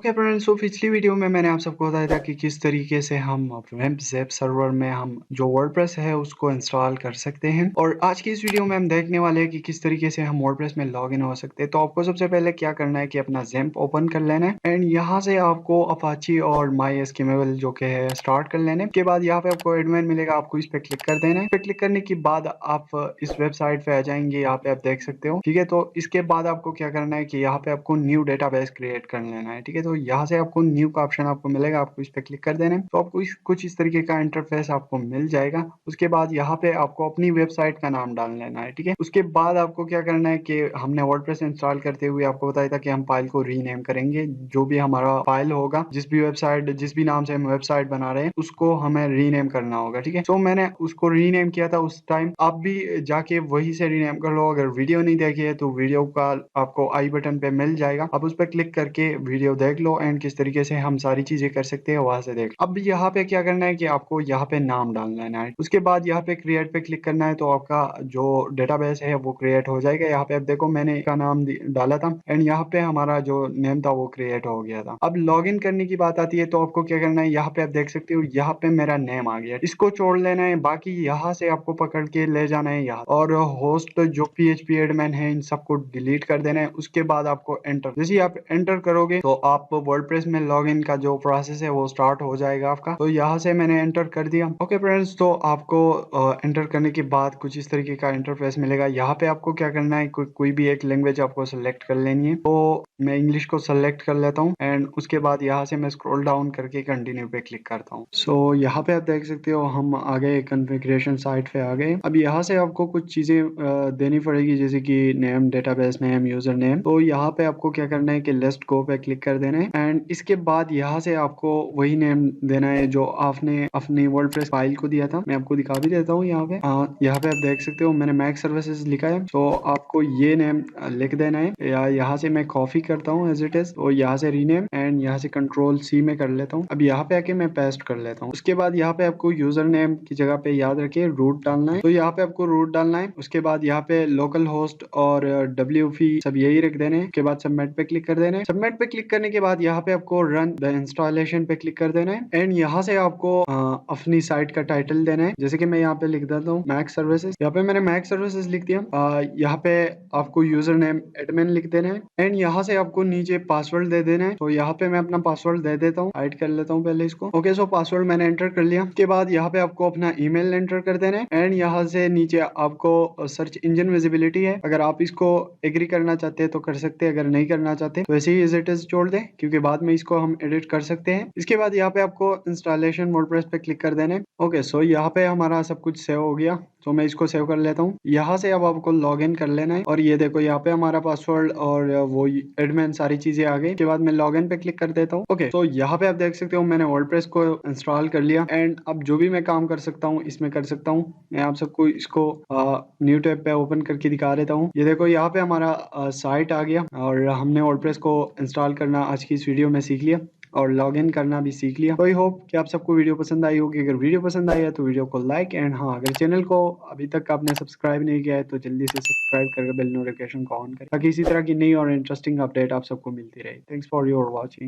Okay friends, तो पिछली video में मैंने आप सबको बताया था कि किस तरीके से हम वेब ज़ेप सर्वर में हम जो वर्डप्रेस है उसको इंस्टॉल कर सकते हैं। और आज की इस वीडियो में हम देखने वाले हैं कि किस तरीके से हम वर्डप्रेस में लॉगिन हो सकते हैं। तो आपको सबसे पहले क्या करना है कि अपना ज़ैम्प ओपन कर लेना है एंड यहाँ से आपको अपाची और MySQL जो कि है स्टार्ट कर लेना है। उसके बाद यहाँ पे आपको एडमिन मिलेगा, आपको इस पे क्लिक कर देना है। इस पे क्लिक करने के बाद आप इस वेबसाइट पे आ जाएंगे, यहाँ पे आप देख सकते हो। ठीक है, तो इसके बाद आपको क्या करना है कि यहाँ पे आपको न्यू डेटाबेस क्रिएट कर लेना है। ठीक है, तो यहाँ से आपको न्यू का ऑप्शन आपको मिलेगा, आपको इस पे क्लिक कर देना है। तो आपको कुछ इस तरीके का इंटरफेस आपको मिल जाएगा। उसके बाद यहाँ पे आपको अपनी वेबसाइट का नाम डाल लेना है। ठीक है, उसके बाद आपको क्या करना है कि हमने वर्डप्रेस इंस्टॉल करते हुए आपको बताया था कि हम फाइल को रीनेम करेंगे। जो भी हमारा फाइल होगा, जिस भी नाम से हम वेबसाइट बना रहे हैं, उसको हमें रीनेम करना होगा। ठीक है, तो मैंने उसको रीनेम किया था उस टाइम। आप भी जाके वही से रीनेम कर लो। अगर वीडियो नहीं देखी है तो वीडियो का आपको आई बटन पे मिल जाएगा, आप उस पर क्लिक करके वीडियो देख लो एंड किस तरीके से हम सारी चीजें कर सकते हैं वहां से देख। अब यहाँ पे क्या करना है कि आपको यहाँ पे नाम डाल लेना है। उसके बाद यहाँ पे क्रिएट पे क्लिक करना है, तो आपका जो डेटाबेस है वो क्रिएट हो जाएगा। यहाँ पे आप देखो मैंने इसका नाम डाला था एंड यहाँ पे हमारा जो नेम था वो क्रिएट हो गया था। अब लॉग इन करने की बात आती है तो आपको क्या करना है, यहाँ पे आप देख सकते हो यहाँ पे मेरा नेम आ गया, इसको छोड़ लेना है। बाकी यहाँ से आपको पकड़ के ले जाना है यहाँ, और होस्ट जो PHP एडमिन है इन सबको डिलीट कर देना है। उसके बाद आपको एंटर, जैसे आप एंटर करोगे तो आप वर्डप्रेस में लॉगिन का जो प्रोसेस है वो स्टार्ट हो जाएगा आपका। तो यहाँ से मैंने एंटर कर दिया। ओके फ्रेंड्स, तो आपको एंटर करने के बाद कुछ इस तरीके का इंटरफेस मिलेगा। यहाँ पे आपको क्या करना है, कोई भी एक लैंग्वेज आपको सेलेक्ट कर लेनी है। तो मैं इंग्लिश को सेलेक्ट कर लेता हूँ एंड उसके बाद यहाँ से मैं स्क्रॉल डाउन करके कंटिन्यू पे क्लिक करता हूँ। सो यहाँ पे आप देख सकते हो हम आ गए कॉन्फ़िगरेशन साइट पे आ गए। अब यहाँ से आपको कुछ चीजें देनी पड़ेगी, जैसे कि name, database name, user name. तो यहाँ पे आपको क्या करना है कि लेट्स गो पे क्लिक कर देना है एंड इसके बाद यहाँ से आपको वही नेम देना है जो आपने अपनी वर्डप्रेस फाइल को दिया था। मैं आपको दिखा भी देता हूँ यहाँ पे। यहाँ पे आप देख सकते हो मैंने मैक सर्विसेज लिखा है, तो आपको ये नेम लिख देना है। या यहाँ से मैं कॉपी करता हूँ एज इट इज, तो यहाँ से रीनेम एंड यहाँ से Ctrl+C में कर लेता हूँ। अब यहाँ पे आके मैं पेस्ट कर लेता हूँ। उसके बाद यहाँ पे आपको यूजर नेम की जगह पे याद रखिए रूट डालना है, तो यहाँ पे आपको रूट डालना है। उसके बाद यहाँ पे लोकल होस्ट और WP सब यही रख देने। उसके बाद सबमिट पे क्लिक कर देना है। सबमिट पे क्लिक करने के बाद यहाँ पे आपको रन द इंस्टॉलेशन पे क्लिक कर देना है एंड यहाँ से आपको अपनी साइट का टाइटल देना है। जैसे कि मैं यहाँ पे लिख देता हूँ मैक सर्विसेज। यहाँ पे मैंने मैक सर्विसेज लिख दिया। यहाँ पे आपको यूजर नेम एडमिन लिख देना है एंड यहाँ से आपको नीचे पासवर्ड दे देना है। तो यहाँ पे मैं अपना पासवर्ड दे देता हूँ, हाइड कर लेता हूँ पहले इसको। ओके, सो पासवर्ड मैंने एंटर कर लिया। उसके बाद यहाँ पे आपको अपना ईमेल एंटर कर देना है एंड यहाँ से नीचे आपको सर्च इंजन विजिबिलिटी है, अगर आप इसको एग्री करना चाहते हैं तो कर सकते हैं, अगर नहीं करना चाहते तो वैसे ही एज इट इज छोड़ दें, क्योंकि बाद में इसको हम एडिट कर सकते हैं। इसके बाद यहाँ पे आपको इंस्टॉलेशन वर्डप्रेस पे क्लिक कर देना है। ओके, सो यहाँ पे हमारा सब कुछ सेव हो गया, तो मैं इसको सेव कर लेता हूँ। यहाँ से अब आपको लॉग इन कर लेना है और ये देखो यहाँ पे हमारा पासवर्ड और वो एडमिन सारी चीजें आ गई। उसके बाद मैं लॉग इन पे क्लिक कर देता हूँ। ओके, तो यहाँ पे आप देख सकते हो मैंने वर्डप्रेस को इंस्टॉल कर लिया एंड अब जो भी मैं काम कर सकता हूँ इसमें कर सकता हूँ। मैं आप सबको इसको न्यू टैब पे ओपन करके दिखा देता हूँ। ये देखो यहाँ पे हमारा साइट आ गया और हमने वर्डप्रेस को इंस्टॉल करना आज की इस वीडियो में सीख लिया और लॉगिन करना भी सीख लिया। तो आई होप कि आप सबको वीडियो पसंद आई होगी। अगर वीडियो पसंद आई है तो वीडियो को लाइक एंड हाँ, अगर चैनल को अभी तक आपने सब्सक्राइब नहीं किया है तो जल्दी से सब्सक्राइब करके बेल नोटिफिकेशन को ऑन करें, ताकि इसी तरह की नई और इंटरेस्टिंग अपडेट आप सबको मिलती रहे। Thanks for your watching.